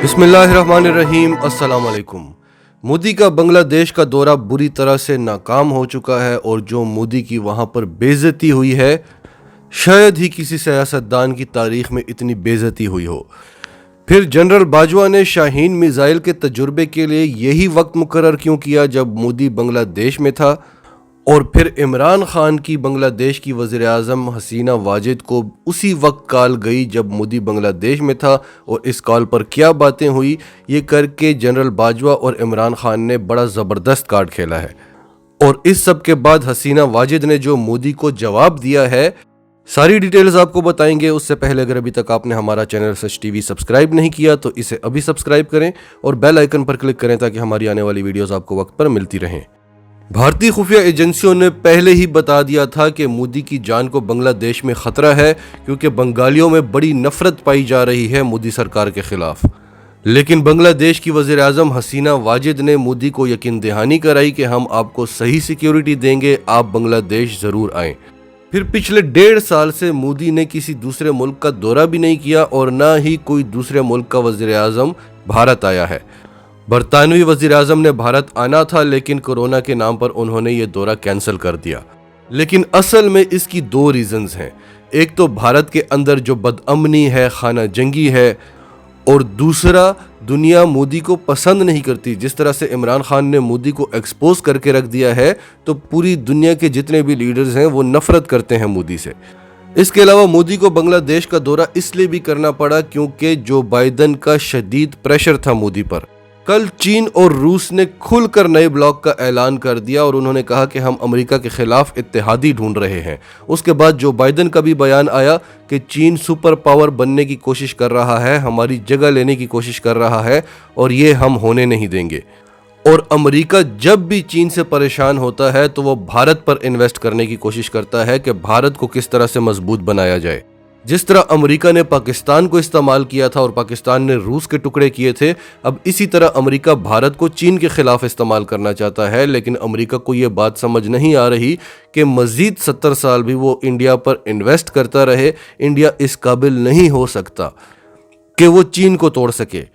बिस्मिल्लाहिर्रहमानिर्रहीम, अस्सलाम वालेकुम। मोदी का बांग्लादेश का दौरा बुरी तरह से नाकाम हो चुका है और जो मोदी की वहाँ पर बेइज्जती हुई है, शायद ही किसी सियासतदान की तारीख में इतनी बेइज्जती हुई हो। फिर जनरल बाजवा ने शाहीन मिसाइल के तजुर्बे के लिए यही वक्त मुकर्रर क्यों किया जब मोदी बांग्लादेश में था, और फिर इमरान खान की बांग्लादेश की वज़ीर आज़म हसीना वाजिद को उसी वक्त कॉल गई जब मोदी बांग्लादेश में था, और इस कॉल पर क्या बातें हुई, ये करके जनरल बाजवा और इमरान खान ने बड़ा ज़बरदस्त कार्ड खेला है। और इस सब के बाद हसीना वाजिद ने जो मोदी को जवाब दिया है, सारी डिटेल्स आपको बताएंगे। उससे पहले अगर अभी तक आपने हमारा चैनल सच टीवी सब्सक्राइब नहीं किया तो इसे अभी सब्सक्राइब करें और बेल आइकन पर क्लिक करें ताकि हमारी आने वाली वीडियोस आपको वक्त पर मिलती रहें। भारतीय खुफिया एजेंसियों ने पहले ही बता दिया था कि मोदी की जान को बांग्लादेश में खतरा है, क्योंकि बंगालियों में बड़ी नफरत पाई जा रही है मोदी सरकार के खिलाफ। लेकिन बांग्लादेश की वज़ीर आज़म हसीना वाजिद ने मोदी को यकीन दहानी कराई कि हम आपको सही सिक्योरिटी देंगे, आप बांग्लादेश ज़रूर आएँ। फिर पिछले 1.5 साल से मोदी ने किसी दूसरे मुल्क का दौरा भी नहीं किया और ना ही कोई दूसरे मुल्क का वज़ीर आज़म भारत आया है। बरतानवी वज़ीर आज़म ने भारत आना था, लेकिन कोरोना के नाम पर उन्होंने ये दौरा कैंसिल कर दिया। लेकिन असल में इसकी 2 रीज़न्स हैं। एक तो भारत के अंदर जो बदअमनी है, खाना जंगी है, और दूसरा दुनिया मोदी को पसंद नहीं करती। जिस तरह से इमरान खान ने मोदी को एक्सपोज करके रख दिया है, तो पूरी दुनिया के जितने भी लीडर्स हैं वो नफरत करते हैं मोदी से। इसके अलावा मोदी को बांग्लादेश का दौरा इसलिए भी करना पड़ा क्योंकि जो बाइडन का शदीद प्रेशर था मोदी पर। कल चीन और रूस ने खुलकर नए ब्लॉक का ऐलान कर दिया और उन्होंने कहा कि हम अमेरिका के खिलाफ इत्तेहादी ढूंढ रहे हैं। उसके बाद जो बाइडन का भी बयान आया कि चीन सुपर पावर बनने की कोशिश कर रहा है, हमारी जगह लेने की कोशिश कर रहा है, और ये हम होने नहीं देंगे। और अमेरिका जब भी चीन से परेशान होता है तो वो भारत पर इन्वेस्ट करने की कोशिश करता है कि भारत को किस तरह से मजबूत बनाया जाए। जिस तरह अमेरिका ने पाकिस्तान को इस्तेमाल किया था और पाकिस्तान ने रूस के टुकड़े किए थे, अब इसी तरह अमेरिका भारत को चीन के खिलाफ इस्तेमाल करना चाहता है। लेकिन अमेरिका को ये बात समझ नहीं आ रही कि मज़ीद 70 साल भी वो इंडिया पर इन्वेस्ट करता रहे। इंडिया इस काबिल नहीं हो सकता कि वो चीन को तोड़ सके।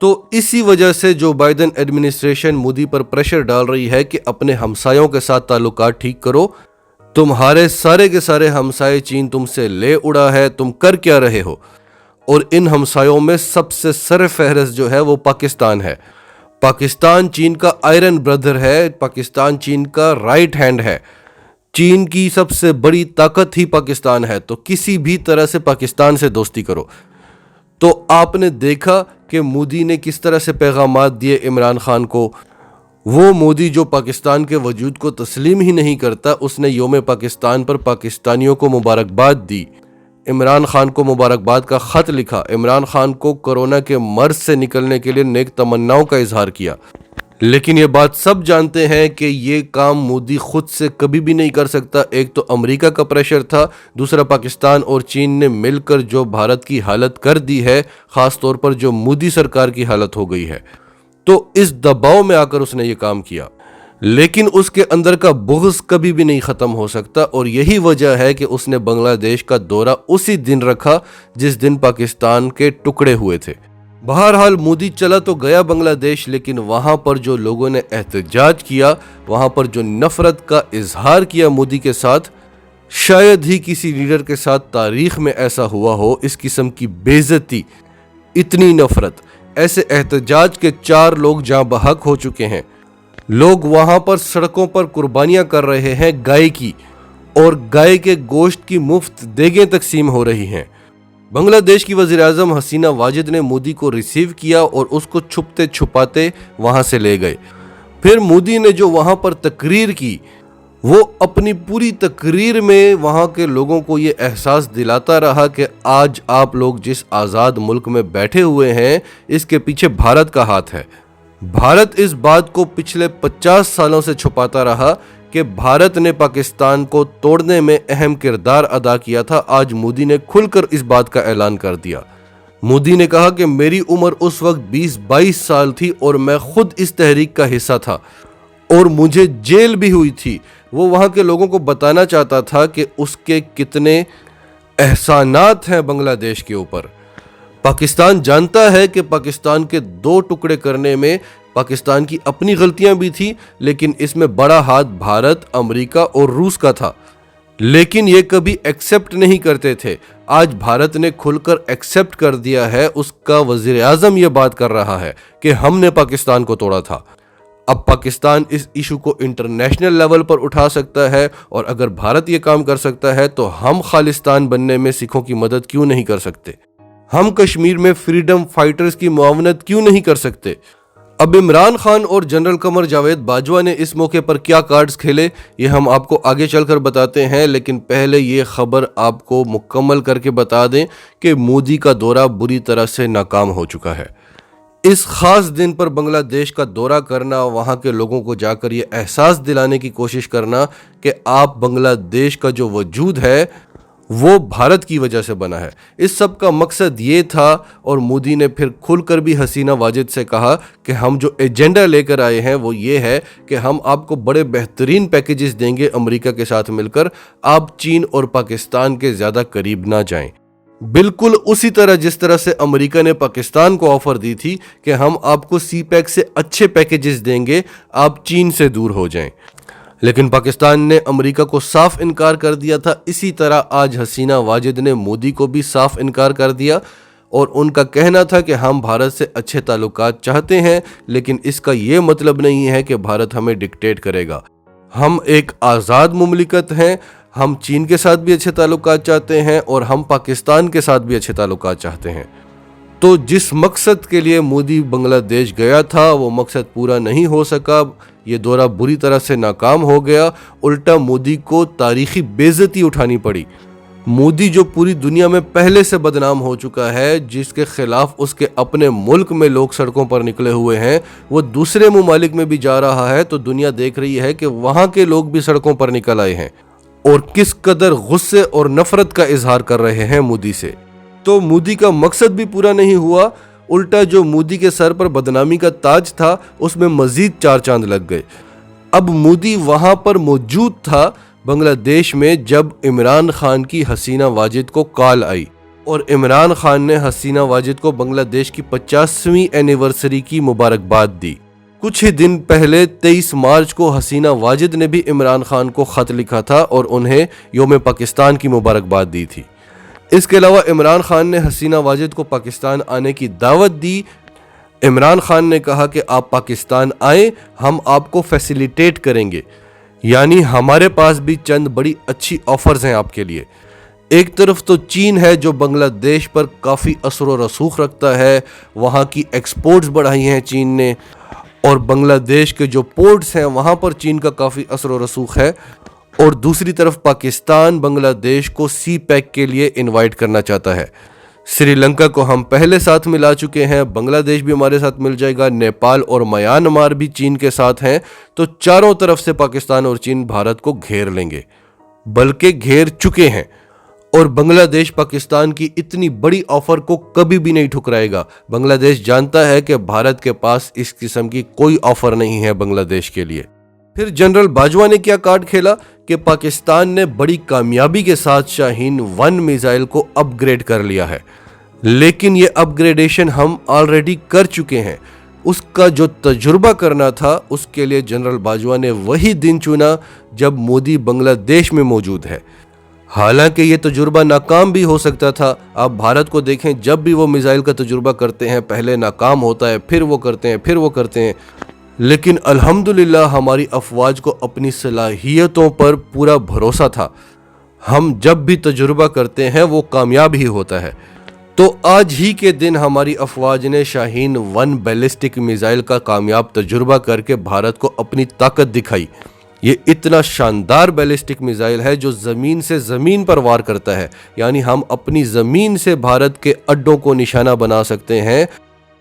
तो इसी वजह से जो बाइडन एडमिनिस्ट्रेशन मोदी पर प्रेशर डाल रही है कि अपने हमसायों के साथ ताल्लुकात ठीक करो, तुम्हारे सारे के सारे हमसाए चीन तुमसे ले उड़ा है, तुम कर क्या रहे हो। और इन हमसायों में सबसे सरफहरिस्त जो है वो पाकिस्तान है। पाकिस्तान चीन का आयरन ब्रदर है, पाकिस्तान चीन का राइट हैंड है, चीन की सबसे बड़ी ताकत ही पाकिस्तान है। तो किसी भी तरह से पाकिस्तान से दोस्ती करो। तो आपने देखा कि मोदी ने किस तरह से पैगामात दिए इमरान खान को। वो मोदी जो पाकिस्तान के वजूद को तस्लीम ही नहीं करता, उसने योम पाकिस्तान पर पाकिस्तानियों को मुबारकबाद दी, इमरान खान को मुबारकबाद का ख़त लिखा, इमरान खान को कोरोना के मर्ज से निकलने के लिए नेक तमन्नाओं का इजहार किया। लेकिन ये बात सब जानते हैं कि ये काम मोदी खुद से कभी भी नहीं कर सकता। एक तो अमेरिका का प्रेशर था, दूसरा पाकिस्तान और चीन ने मिलकर जो भारत की हालत कर दी है, ख़ास तौर पर जो मोदी सरकार की हालत हो गई है। तो इस दबाव में आकर उसने ये काम किया। लेकिन उसके अंदर का बुग़्ज़ कभी भी नहीं ख़त्म हो सकता, और यही वजह है कि उसने बांग्लादेश का दौरा उसी दिन रखा जिस दिन पाकिस्तान के टुकड़े हुए थे। बहरहाल मोदी चला तो गया बांग्लादेश, लेकिन वहाँ पर जो लोगों ने एहतजाज किया, वहाँ पर जो नफ़रत का इजहार किया मोदी के साथ, शायद ही किसी लीडर के साथ तारीख़ में ऐसा हुआ हो। इस किस्म की बेइज्जती, इतनी नफ़रत, ऐसे एहतजाज के 4 लोग जहाँ बहक हो चुके हैं। लोग वहाँ पर सड़कों पर कुर्बानियाँ कर रहे हैं गाय की, और गाय के गोश्त की मुफ्त देगें तकसीम हो रही हैं। बांग्लादेश की वज़ीर आज़म हसीना वाजिद ने मोदी को रिसीव किया और उसको छुपते छुपाते वहाँ से ले गए। फिर मोदी ने जो वहाँ पर तकरीर की, वो अपनी पूरी तकरीर में वहाँ के लोगों को ये एहसास दिलाता रहा कि आज आप लोग जिस आज़ाद मुल्क में बैठे हुए हैं, इसके पीछे भारत का हाथ है। भारत इस बात को पिछले 50 सालों से छुपाता रहा कि भारत ने पाकिस्तान को तोड़ने में अहम किरदार अदा किया था। आज मोदी ने खुलकर इस बात का ऐलान कर दिया। मोदी ने कहा कि मेरी उम्र उस वक्त 20-22 साल थी और मैं खुद इस तहरीक का हिस्सा था और मुझे जेल भी हुई थी। वो वहाँ के लोगों को बताना चाहता था कि उसके कितने एहसानात हैं बांग्लादेश के ऊपर। पाकिस्तान जानता है कि पाकिस्तान के दो टुकड़े करने में पाकिस्तान की अपनी गलतियां भी थी, लेकिन इसमें बड़ा हाथ भारत, अमेरिका और रूस का था। लेकिन ये कभी एक्सेप्ट नहीं करते थे। आज भारत ने खुलकर एक्सेप्ट कर दिया है। उसका वजीर आजम ये बात कर रहा है कि हमने पाकिस्तान को तोड़ा था। अब पाकिस्तान इस इशू को इंटरनेशनल लेवल पर उठा सकता है, और अगर भारत ये काम कर सकता है तो हम खालिस्तान बनने में सिखों की मदद क्यों नहीं कर सकते? हम कश्मीर में फ्रीडम फाइटर्स की मुआवनत क्यों नहीं कर सकते? अब इमरान खान और जनरल कमर जावेद बाजवा ने इस मौके पर क्या कार्ड्स खेले, ये हम आपको आगे चलकर बताते हैं। लेकिन पहले ये खबर आपको मुकम्मल करके बता दें कि मोदी का दौरा बुरी तरह से नाकाम हो चुका है। इस खास दिन पर बांग्लादेश का दौरा करना, वहाँ के लोगों को जाकर ये एहसास दिलाने की कोशिश करना कि आप बांग्लादेश का जो वजूद है वो भारत की वजह से बना है, इस सब का मकसद ये था। और मोदी ने फिर खुलकर भी हसीना वाजिद से कहा कि हम जो एजेंडा लेकर आए हैं वो ये है कि हम आपको बड़े बेहतरीन पैकेजेस देंगे अमेरिका के साथ मिलकर, आप चीन और पाकिस्तान के ज़्यादा करीब ना जाएं। बिल्कुल उसी तरह जिस तरह से अमेरिका ने पाकिस्तान को ऑफर दी थी कि हम आपको सी पैक से अच्छे पैकेजेस देंगे, आप चीन से दूर हो जाएं। लेकिन पाकिस्तान ने अमेरिका को साफ इनकार कर दिया था। इसी तरह आज हसीना वाजिद ने मोदी को भी साफ इनकार कर दिया, और उनका कहना था कि हम भारत से अच्छे ताल्लुकात चाहते हैं, लेकिन इसका ये मतलब नहीं है कि भारत हमें डिक्टेट करेगा। हम एक आज़ाद मुमलिकत हैं, हम चीन के साथ भी अच्छे ताल्लुकात चाहते हैं और हम पाकिस्तान के साथ भी अच्छे ताल्लुकात चाहते हैं। तो जिस मकसद के लिए मोदी बांग्लादेश गया था वो मकसद पूरा नहीं हो सका। ये दौरा बुरी तरह से नाकाम हो गया। उल्टा मोदी को तारीखी बेइज्जती उठानी पड़ी। मोदी जो पूरी दुनिया में पहले से बदनाम हो चुका है, जिसके खिलाफ उसके अपने मुल्क में लोग सड़कों पर निकले हुए हैं, वो दूसरे ममालिक में भी जा रहा है। तो दुनिया देख रही है कि वहाँ के लोग भी सड़कों पर निकल आए हैं और किस कदर गुस्से और नफरत का इजहार कर रहे हैं मोदी से। तो मोदी का मकसद भी पूरा नहीं हुआ। उल्टा जो मोदी के सर पर बदनामी का ताज था उसमें मजीद 4 चांद लग गए। अब मोदी वहां पर मौजूद था बांग्लादेश में जब इमरान खान की हसीना वाजिद को कॉल आई, और इमरान खान ने हसीना वाजिद को बांग्लादेश की 50वीं एनिवर्सरी की मुबारकबाद दी। कुछ ही दिन पहले 23 मार्च को हसीना वाजिद ने भी इमरान खान को खत लिखा था और उन्हें योम पाकिस्तान की मुबारकबाद दी थी। इसके अलावा इमरान खान ने हसीना वाजिद को पाकिस्तान आने की दावत दी। इमरान खान ने कहा कि आप पाकिस्तान आए, हम आपको फैसिलिटेट करेंगे, यानी हमारे पास भी चंद बड़ी अच्छी ऑफर्स हैं आपके लिए। एक तरफ तो चीन है जो बांग्लादेश पर काफ़ी असर व रसूख रखता है, वहाँ की एक्सपोर्ट्स बढ़ाई हैं चीन ने, और बांग्लादेश के जो पोर्ट्स हैं वहाँ पर चीन का काफ़ी असर व रसूख है। और दूसरी तरफ पाकिस्तान बांग्लादेश को सी पैक के लिए इनवाइट करना चाहता है। श्रीलंका को हम पहले साथ मिला चुके हैं, बांग्लादेश भी हमारे साथ मिल जाएगा, नेपाल और म्यांमार भी चीन के साथ हैं। तो चारों तरफ से पाकिस्तान और चीन भारत को घेर लेंगे, बल्कि घेर चुके हैं। और बांग्लादेश पाकिस्तान की इतनी बड़ी ऑफर को कभी भी नहीं ठुकराएगा। बांग्लादेश जानता है कि भारत के पास इस किस्म की कोई ऑफर नहीं है बांग्लादेश के लिए। फिर जनरल बाजवा ने क्या कार्ड खेला कि पाकिस्तान ने बड़ी कामयाबी के साथ शाहीन 1 मिसाइल को अपग्रेड कर लिया है, लेकिन ये अपग्रेडेशन हम ऑलरेडी कर चुके हैं। उसका जो तजुर्बा करना था उसके लिए जनरल बाजवा ने वही दिन चुना जब मोदी बांग्लादेश में मौजूद है। हालांकि ये तजुर्बा नाकाम भी हो सकता था। आप भारत को देखें, जब भी वो मिसाइल का तजुर्बा करते हैं पहले नाकाम होता है, फिर वो करते हैं, फिर वो करते हैं। लेकिन अल्हम्दुलिल्लाह हमारी अफवाज को अपनी सलाहियतों पर पूरा भरोसा था। हम जब भी तजुर्बा करते हैं वो कामयाब ही होता है। तो आज ही के दिन हमारी अफवाज ने शाहीन 1 बैलिस्टिक मिसाइल का कामयाब तजुर्बा करके भारत को अपनी ताकत दिखाई। ये इतना शानदार बैलिस्टिक मिसाइल है जो ज़मीन से ज़मीन पर वार करता है, यानी हम अपनी ज़मीन से भारत के अड्डों को निशाना बना सकते हैं।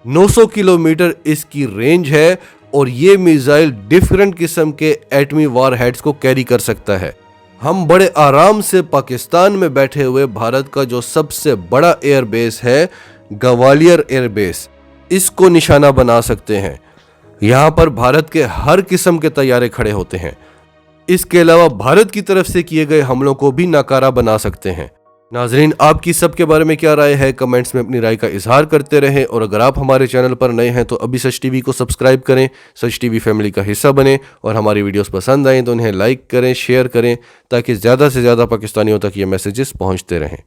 900 किलोमीटर इसकी रेंज है और ये मिसाइल डिफरेंट किस्म के एटमी वार हेड्स को कैरी कर सकता है। हम बड़े आराम से पाकिस्तान में बैठे हुए भारत का जो सबसे बड़ा एयरबेस है ग्वालियर एयरबेस, इसको निशाना बना सकते हैं। यहाँ पर भारत के हर किस्म के तैयारे खड़े होते हैं। इसके अलावा भारत की तरफ से किए गए हमलों को भी नाकारा बना सकते हैं। नाजरीन, आपकी सबके बारे में क्या राय है? कमेंट्स में अपनी राय का इजहार करते रहें। और अगर आप हमारे चैनल पर नए हैं तो अभी सच टीवी को सब्सक्राइब करें, सच टीवी फैमिली का हिस्सा बने और हमारी वीडियोस पसंद आएँ तो उन्हें लाइक करें, शेयर करें, ताकि ज़्यादा से ज़्यादा पाकिस्तानियों तक ये मैसेजेस पहुँचते रहें।